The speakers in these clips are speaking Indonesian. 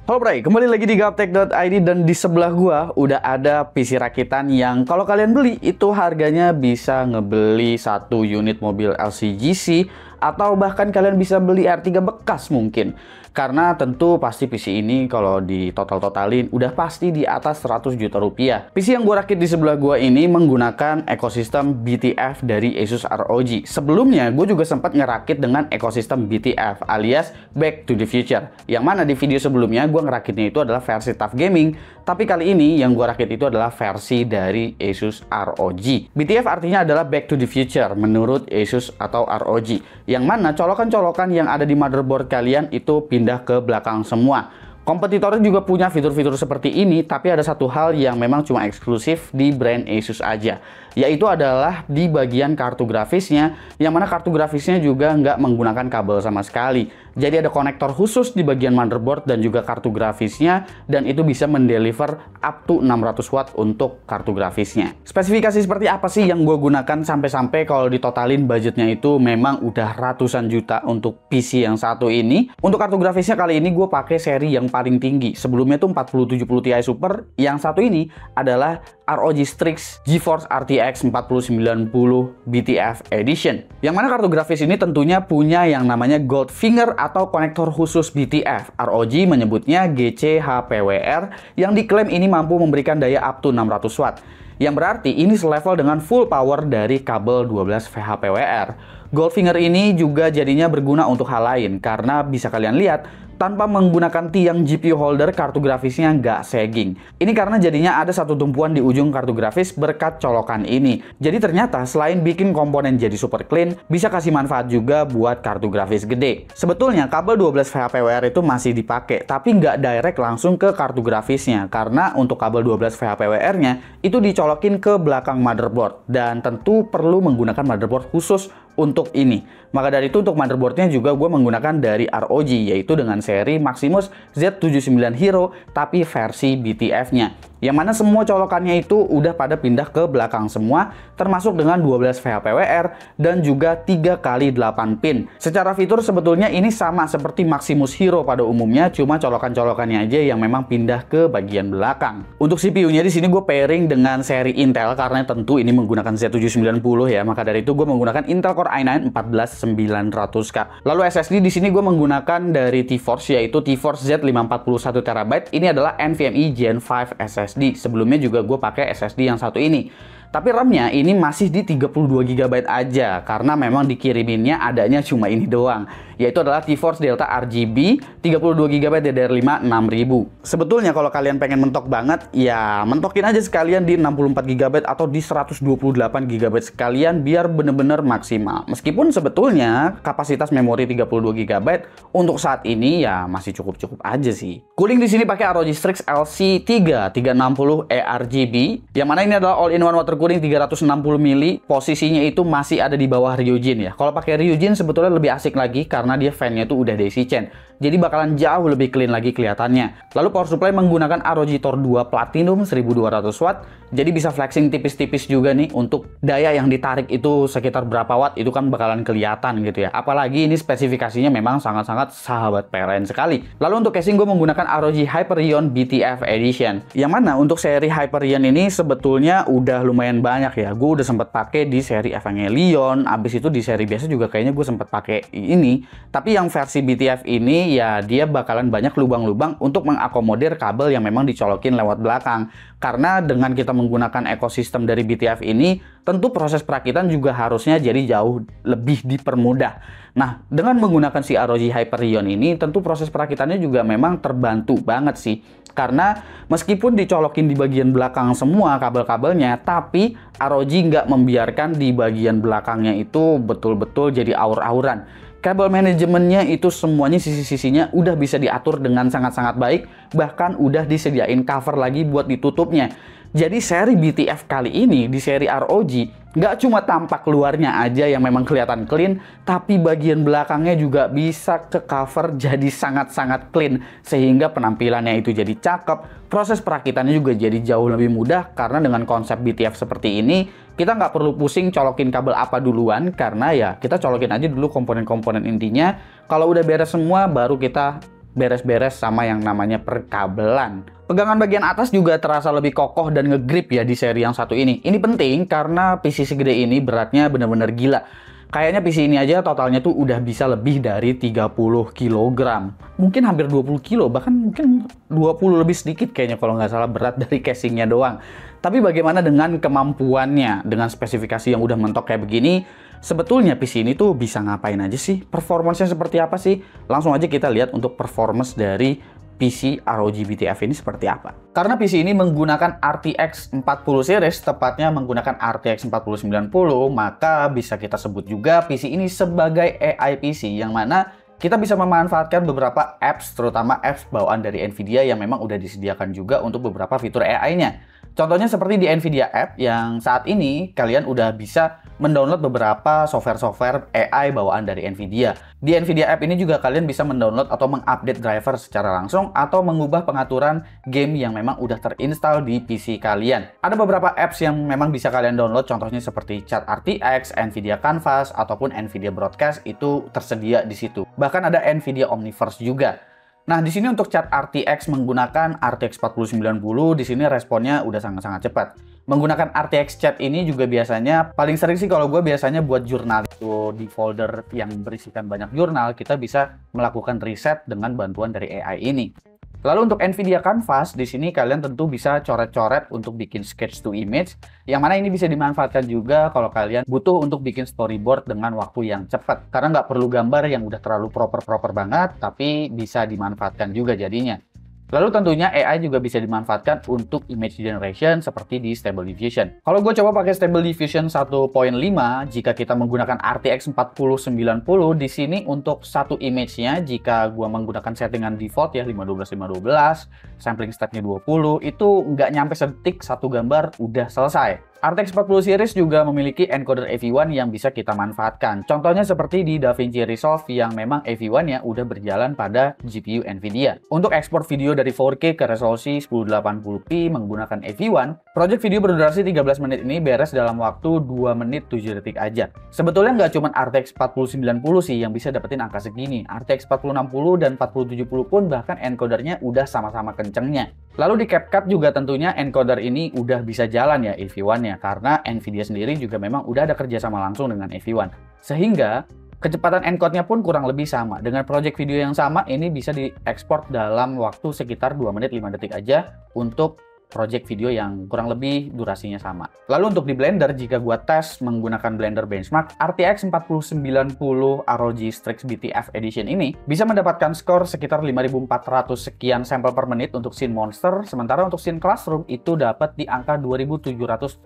Halo Bray, kembali lagi di Gaptek.id dan di sebelah gua udah ada PC rakitan yang kalau kalian beli itu harganya bisa ngebeli satu unit mobil LCGC atau bahkan kalian bisa beli R3 bekas mungkin. Karena tentu pasti PC ini kalau di total-totalin udah pasti di atas 100 juta rupiah. PC yang gua rakit di sebelah gua ini menggunakan ekosistem BTF dari Asus ROG. Sebelumnya gue juga sempat ngerakit dengan ekosistem BTF alias Back to the Future. Yang mana di video sebelumnya gue ngerakitnya itu adalah versi TUF Gaming, tapi kali ini yang gue rakit itu adalah versi dari Asus ROG. BTF artinya adalah Back to the Future menurut Asus atau ROG, yang mana colokan-colokan yang ada di motherboard kalian itu pindah ke belakang semua. Kompetitornya juga punya fitur-fitur seperti ini, tapi ada satu hal yang memang cuma eksklusif di brand Asus aja, yaitu adalah di bagian kartu grafisnya, yang mana kartu grafisnya juga nggak menggunakan kabel sama sekali. Jadi ada konektor khusus di bagian motherboard dan juga kartu grafisnya, dan itu bisa mendeliver up to 600 watt untuk kartu grafisnya. Spesifikasi seperti apa sih yang gue gunakan sampai-sampai kalau ditotalin budgetnya itu memang udah ratusan juta untuk PC yang satu ini. Untuk kartu grafisnya kali ini gue pakai seri yang paling tinggi. Sebelumnya tuh 4070 Ti Super, yang satu ini adalah ROG Strix GeForce RTX 4090 BTF Edition. Yang mana kartu grafis ini tentunya punya yang namanya Goldfinger atau konektor khusus BTF. ROG menyebutnya GC-HPWR yang diklaim ini mampu memberikan daya up to 600 watt. Yang berarti ini selevel dengan full power dari kabel 12 VHPWR. Goldfinger ini juga jadinya berguna untuk hal lain karena bisa kalian lihat tanpa menggunakan tiang GPU holder, kartu grafisnya nggak sagging. Ini karena jadinya ada satu tumpuan di ujung kartu grafis berkat colokan ini. Jadi ternyata selain bikin komponen jadi super clean, bisa kasih manfaat juga buat kartu grafis gede. Sebetulnya kabel 12 VHPWR itu masih dipakai, tapi nggak direct langsung ke kartu grafisnya. Karena untuk kabel 12 VHPWR-nya itu dicolokin ke belakang motherboard. Dan tentu perlu menggunakan motherboard khusus untuk ini. Maka dari itu untuk motherboardnya juga gue menggunakan dari ROG, yaitu dengan seri Maximus Z79 Hero tapi versi BTF-nya. Yang mana semua colokannya itu udah pada pindah ke belakang semua, termasuk dengan 12 VHPWR dan juga 3x8 pin. Secara fitur sebetulnya ini sama seperti Maximus Hero pada umumnya, cuma colokan-colokannya aja yang memang pindah ke bagian belakang. Untuk CPU-nya di sini gue pairing dengan seri Intel karena tentu ini menggunakan Z790 ya. Maka dari itu gue menggunakan Intel Core i9 14900K. Lalu SSD di sini gue menggunakan dari T-Force, yaitu T-Force Z541 TB. Ini adalah NVMe Gen 5 SSD. Sebelumnya juga gue pakai SSD yang satu ini. Tapi RAM-nya ini masih di 32 GB aja karena memang dikiriminnya adanya cuma ini doang, yaitu adalah T-Force Delta RGB 32 GB DDR5 6000. Sebetulnya kalau kalian pengen mentok banget, ya mentokin aja sekalian di 64 GB atau di 128 GB sekalian biar bener-bener maksimal. Meskipun sebetulnya kapasitas memori 32 GB untuk saat ini ya masih cukup-cukup aja sih. Cooling di sini pakai ROG Strix LC3 360 ERGB, yang mana ini adalah all-in-one water cooling 360 mili. Posisinya itu masih ada di bawah Ryujin ya. Kalau pakai Ryujin sebetulnya lebih asik lagi karena dia fan-nya tuh udah daisy chain. Jadi bakalan jauh lebih clean lagi kelihatannya. Lalu power supply menggunakan ROG Thor 2 Platinum 1200 watt. Jadi bisa flexing tipis-tipis juga nih untuk daya yang ditarik itu sekitar berapa watt itu kan bakalan kelihatan gitu ya. Apalagi ini spesifikasinya memang sangat-sangat sahabat PLN sekali. Lalu untuk casing gue menggunakan ROG Hyperion BTF Edition. Yang mana untuk seri Hyperion ini sebetulnya udah lumayan banyak ya. Gue udah sempat pakai di seri Evangelion, abis itu di seri biasa juga kayaknya gue sempat pakai ini. Tapi yang versi BTF ini ya dia bakalan banyak lubang-lubang untuk mengakomodir kabel yang memang dicolokin lewat belakang. Karena dengan kita menggunakan ekosistem dari BTF ini, tentu proses perakitan juga harusnya jadi jauh lebih dipermudah. Nah, dengan menggunakan si ROG Hyperion ini, tentu proses perakitannya juga memang terbantu banget sih. Karena meskipun dicolokin di bagian belakang semua kabel-kabelnya, tapi ROG nggak membiarkan di bagian belakangnya itu betul-betul jadi aur-auran. Kabel manajemennya itu semuanya sisi-sisinya udah bisa diatur dengan sangat-sangat baik, bahkan udah disediain cover lagi buat ditutupnya. Jadi seri BTF kali ini di seri ROG nggak cuma tampak luarnya aja yang memang kelihatan clean, tapi bagian belakangnya juga bisa ke cover jadi sangat-sangat clean sehingga penampilannya itu jadi cakep. Proses perakitannya juga jadi jauh lebih mudah karena dengan konsep BTF seperti ini kita nggak perlu pusing colokin kabel apa duluan karena ya kita colokin aja dulu komponen-komponen intinya. Kalau udah beres semua baru kita beres-beres sama yang namanya perkabelan. Pegangan bagian atas juga terasa lebih kokoh dan ngegrip ya di seri yang satu ini. Ini penting karena PC segede ini beratnya bener-bener gila. Kayaknya PC ini aja totalnya tuh udah bisa lebih dari 30 kg. Mungkin hampir 20 kilo, bahkan mungkin 20 lebih sedikit kayaknya kalau nggak salah berat dari casingnya doang. Tapi bagaimana dengan kemampuannya? Dengan spesifikasi yang udah mentok kayak begini, sebetulnya PC ini tuh bisa ngapain aja sih? Performance-nya seperti apa sih? Langsung aja kita lihat untuk performance dari PC ROG BTF ini seperti apa. Karena PC ini menggunakan RTX 40 series, tepatnya menggunakan RTX 4090, maka bisa kita sebut juga PC ini sebagai AI PC, yang mana kita bisa memanfaatkan beberapa apps, terutama apps bawaan dari Nvidia yang memang udah disediakan juga untuk beberapa fitur AI-nya. Contohnya seperti di Nvidia App yang saat ini kalian udah bisa mendownload beberapa software-software AI bawaan dari Nvidia. Di Nvidia App ini juga kalian bisa mendownload atau mengupdate driver secara langsung atau mengubah pengaturan game yang memang udah terinstall di PC kalian. Ada beberapa apps yang memang bisa kalian download, contohnya seperti Chat RTX, Nvidia Canvas, ataupun Nvidia Broadcast, itu tersedia di situ. Bahkan ada Nvidia Omniverse juga. Nah, di sini untuk Chat RTX menggunakan RTX 4090, di sini responnya udah sangat-sangat cepat. Menggunakan RTX Chat ini juga biasanya, paling sering sih kalau gue biasanya buat jurnal itu di folder yang berisikan banyak jurnal, kita bisa melakukan reset dengan bantuan dari AI ini. Lalu untuk Nvidia Canvas, di sini kalian tentu bisa coret-coret untuk bikin sketch to image, yang mana ini bisa dimanfaatkan juga kalau kalian butuh untuk bikin storyboard dengan waktu yang cepat. Karena nggak perlu gambar yang udah terlalu proper-proper banget, tapi bisa dimanfaatkan juga jadinya. Lalu tentunya AI juga bisa dimanfaatkan untuk image generation seperti di Stable Diffusion. Kalau gue coba pakai Stable Diffusion 1.5, jika kita menggunakan RTX 4090, di sini untuk satu image-nya, jika gue menggunakan settingan default ya 512-512, sampling step-nya 20, itu nggak nyampe sedetik satu gambar udah selesai. RTX 40 series juga memiliki encoder AV1 yang bisa kita manfaatkan. Contohnya seperti di DaVinci Resolve yang memang AV1-nya udah berjalan pada GPU Nvidia. Untuk ekspor video dari 4K ke resolusi 1080p menggunakan AV1, project video berdurasi 13 menit ini beres dalam waktu 2 menit 7 detik aja. Sebetulnya nggak cuma RTX 4090 sih yang bisa dapetin angka segini. RTX 4060 dan 4070 pun bahkan encodernya udah sama-sama kencengnya. Lalu di CapCut juga tentunya encoder ini udah bisa jalan ya AV1-nya, karena Nvidia sendiri juga memang udah ada kerjasama langsung dengan AV1. Sehingga kecepatan encode-nya pun kurang lebih sama. Dengan project video yang sama, ini bisa diekspor dalam waktu sekitar 2 menit 5 detik aja untuk project video yang kurang lebih durasinya sama. Lalu untuk di Blender, jika gua tes menggunakan Blender Benchmark, RTX 4090 ROG Strix BTF Edition ini bisa mendapatkan skor sekitar 5400 sekian sampel per menit untuk scene monster, sementara untuk scene classroom itu dapat di angka 2748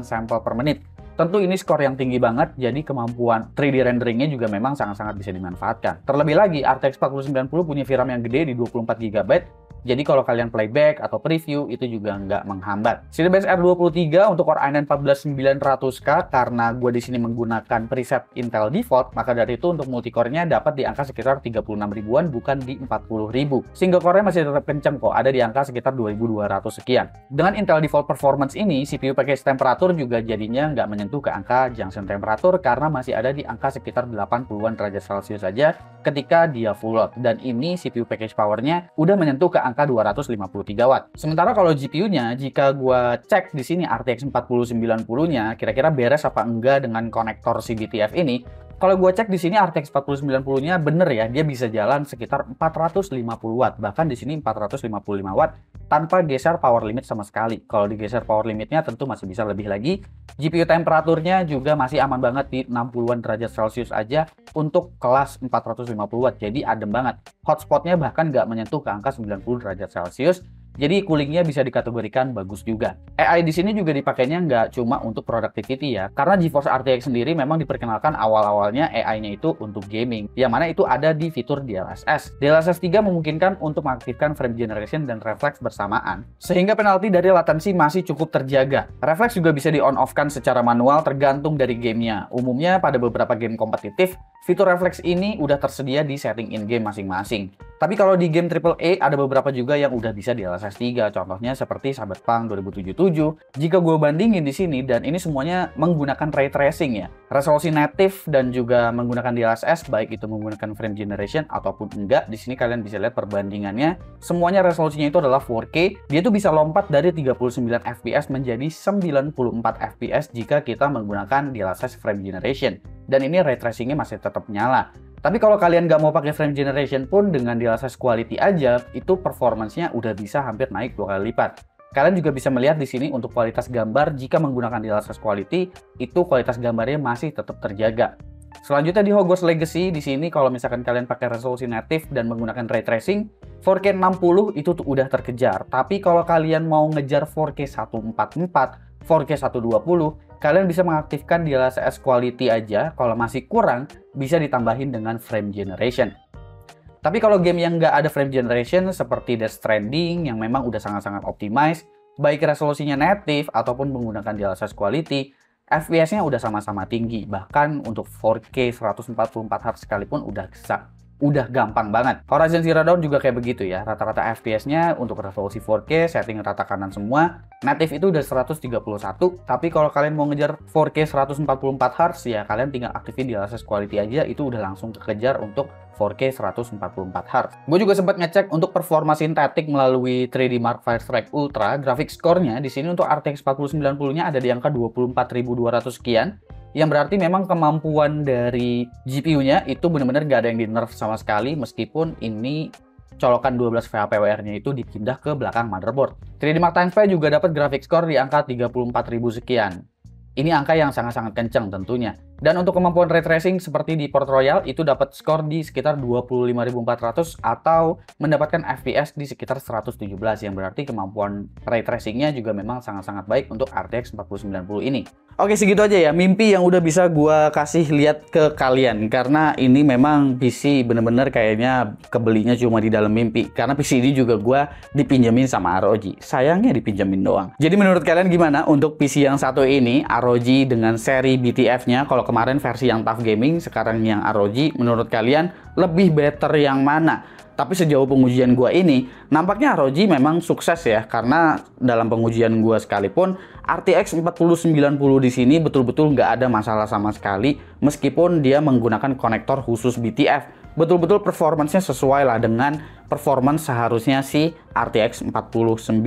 sampel per menit. Tentu ini skor yang tinggi banget, jadi kemampuan 3D renderingnya juga memang sangat-sangat bisa dimanfaatkan. Terlebih lagi, RTX 4090 punya VRAM yang gede di 24 GB, jadi kalau kalian playback atau preview itu juga nggak menghambat. Cinebench R23 untuk Core i9 14900K, karena gue di sini menggunakan preset Intel default, maka dari itu untuk multicore-nya dapat di angka sekitar 36 ribuan bukan di 40 ribu. Single core-nya masih tetap kencang kok, ada di angka sekitar 2200 sekian. Dengan Intel default performance ini, CPU package temperatur juga jadinya nggak menyentuh ke angka junction temperatur karena masih ada di angka sekitar 80-an derajat Celcius saja ketika dia full load. Dan ini CPU package power-nya udah menyentuh ke angka 253 watt. Sementara kalau GPU-nya, jika gua cek di sini RTX 4090-nya, kira-kira beres apa enggak dengan konektor CBTF ini? Kalau gue cek di sini RTX 4090-nya bener ya, dia bisa jalan sekitar 450 watt, bahkan di sini 455 watt tanpa geser power limit sama sekali. Kalau digeser power limitnya tentu masih bisa lebih lagi. GPU temperaturnya juga masih aman banget di 60-an derajat Celcius aja untuk kelas 450 watt, jadi adem banget. Hotspotnya bahkan nggak menyentuh ke angka 90 derajat Celcius. Jadi coolingnya bisa dikategorikan bagus juga. AI di sini juga dipakainya nggak cuma untuk productivity ya, karena GeForce RTX sendiri memang diperkenalkan awal-awalnya AI-nya itu untuk gaming, yang mana itu ada di fitur DLSS. DLSS 3 memungkinkan untuk mengaktifkan frame generation dan refleks bersamaan, sehingga penalti dari latensi masih cukup terjaga. Refleks juga bisa di on-off-kan secara manual tergantung dari gamenya. Umumnya pada beberapa game kompetitif, Fitur refleks ini udah tersedia di setting in-game masing-masing. Tapi kalau di game AAA ada beberapa juga yang udah bisa di DLSS 3, contohnya seperti Cyberpunk 2077. Jika gue bandingin di sini, dan ini semuanya menggunakan ray tracing ya, resolusi native dan juga menggunakan DLSS, baik itu menggunakan frame generation ataupun enggak. Di sini kalian bisa lihat perbandingannya. Semuanya resolusinya itu adalah 4K. Dia tuh bisa lompat dari 39 fps menjadi 94 fps jika kita menggunakan DLSS frame generation. Dan ini ray tracingnya masih tetap nyala. Tapi kalau kalian nggak mau pakai frame generation pun, dengan DLSS quality aja, itu performance-nya udah bisa hampir naik 2 kali lipat. Kalian juga bisa melihat di sini untuk kualitas gambar, jika menggunakan DLSS quality, itu kualitas gambarnya masih tetap terjaga. Selanjutnya di Hogwarts Legacy, di sini kalau misalkan kalian pakai resolusi native dan menggunakan ray tracing, 4K 60 itu tuh udah terkejar. Tapi kalau kalian mau ngejar 4K 144, 4K 120, kalian bisa mengaktifkan DLSS quality aja. Kalau masih kurang, bisa ditambahin dengan frame generation. Tapi kalau game yang nggak ada frame generation seperti Death Stranding yang memang udah sangat-sangat optimize, baik resolusinya native ataupun menggunakan DLSS quality, FPS-nya udah sama-sama tinggi. Bahkan untuk 4K 144Hz sekalipun udah gampang banget. Horizon Zero Dawn juga kayak begitu ya. Rata-rata FPS-nya untuk resolusi 4K, setting rata kanan semua. Native itu udah 131, tapi kalau kalian mau ngejar 4K 144Hz ya kalian tinggal aktifin DLSS quality aja, itu udah langsung kekejar untuk 4K 144Hz. Gue juga sempat ngecek untuk performa sintetik melalui 3D Mark V Strike Ultra. Grafik score-nya di sini untuk RTX 4090-nya ada di angka 24.200 sekian. Yang berarti memang kemampuan dari GPU-nya itu benar-benar nggak ada yang di-nerf sama sekali, meskipun ini colokan 12 VHPWR-nya itu dipindah ke belakang motherboard. 3D Mark Times V juga dapat grafik score di angka 34.000 sekian. Ini angka yang sangat-sangat kencang tentunya. Dan untuk kemampuan ray tracing seperti di Port Royal itu dapat skor di sekitar 25.400 atau mendapatkan FPS di sekitar 117, yang berarti kemampuan ray tracingnya juga memang sangat-sangat baik untuk RTX 4090 ini. Oke, segitu aja ya mimpi yang udah bisa gua kasih lihat ke kalian, karena ini memang PC bener-bener kayaknya kebelinya cuma di dalam mimpi, karena PC ini juga gua dipinjemin sama ROG. Sayangnya dipinjemin doang. Jadi menurut kalian gimana untuk PC yang satu ini, ROG dengan seri BTF-nya? Kalau kemarin versi yang TUF Gaming, sekarang yang ROG, menurut kalian lebih better yang mana? Tapi sejauh pengujian gua ini, nampaknya ROG memang sukses ya, karena dalam pengujian gua sekalipun, RTX 4090 di sini betul-betul nggak ada masalah sama sekali, meskipun dia menggunakan konektor khusus BTF. Betul-betul performance-nya sesuai lah dengan performance seharusnya si RTX 4090.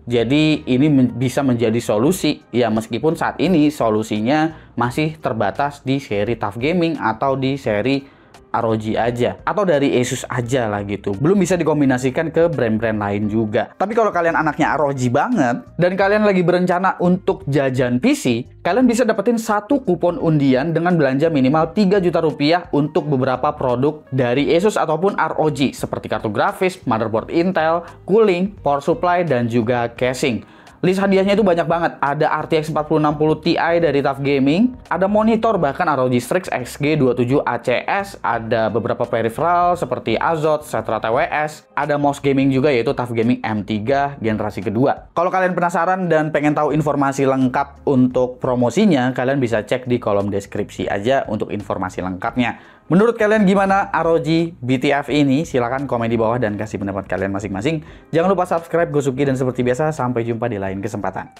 Jadi ini bisa menjadi solusi, ya meskipun saat ini solusinya masih terbatas di seri TUF Gaming atau di seri ROG aja, atau dari Asus aja lah gitu. Belum bisa dikombinasikan ke brand-brand lain juga. Tapi kalau kalian anaknya ROG banget, dan kalian lagi berencana untuk jajan PC, kalian bisa dapetin satu kupon undian dengan belanja minimal 3 juta rupiah untuk beberapa produk dari Asus ataupun ROG, seperti kartu grafis, motherboard Intel, cooling, power supply, dan juga casing. List hadiahnya itu banyak banget. Ada RTX 4060 Ti dari TUF Gaming, ada monitor bahkan ROG Strix XG27 ACS, ada beberapa peripheral seperti Azot, Setra TWS, ada mouse gaming juga yaitu TUF Gaming M3 generasi kedua. Kalau kalian penasaran dan pengen tahu informasi lengkap untuk promosinya, kalian bisa cek di kolom deskripsi aja untuk informasi lengkapnya. Menurut kalian gimana ROG BTF ini? Silahkan komen di bawah dan kasih pendapat kalian masing-masing. Jangan lupa subscribe Gosuki, dan seperti biasa sampai jumpa di lain kesempatan.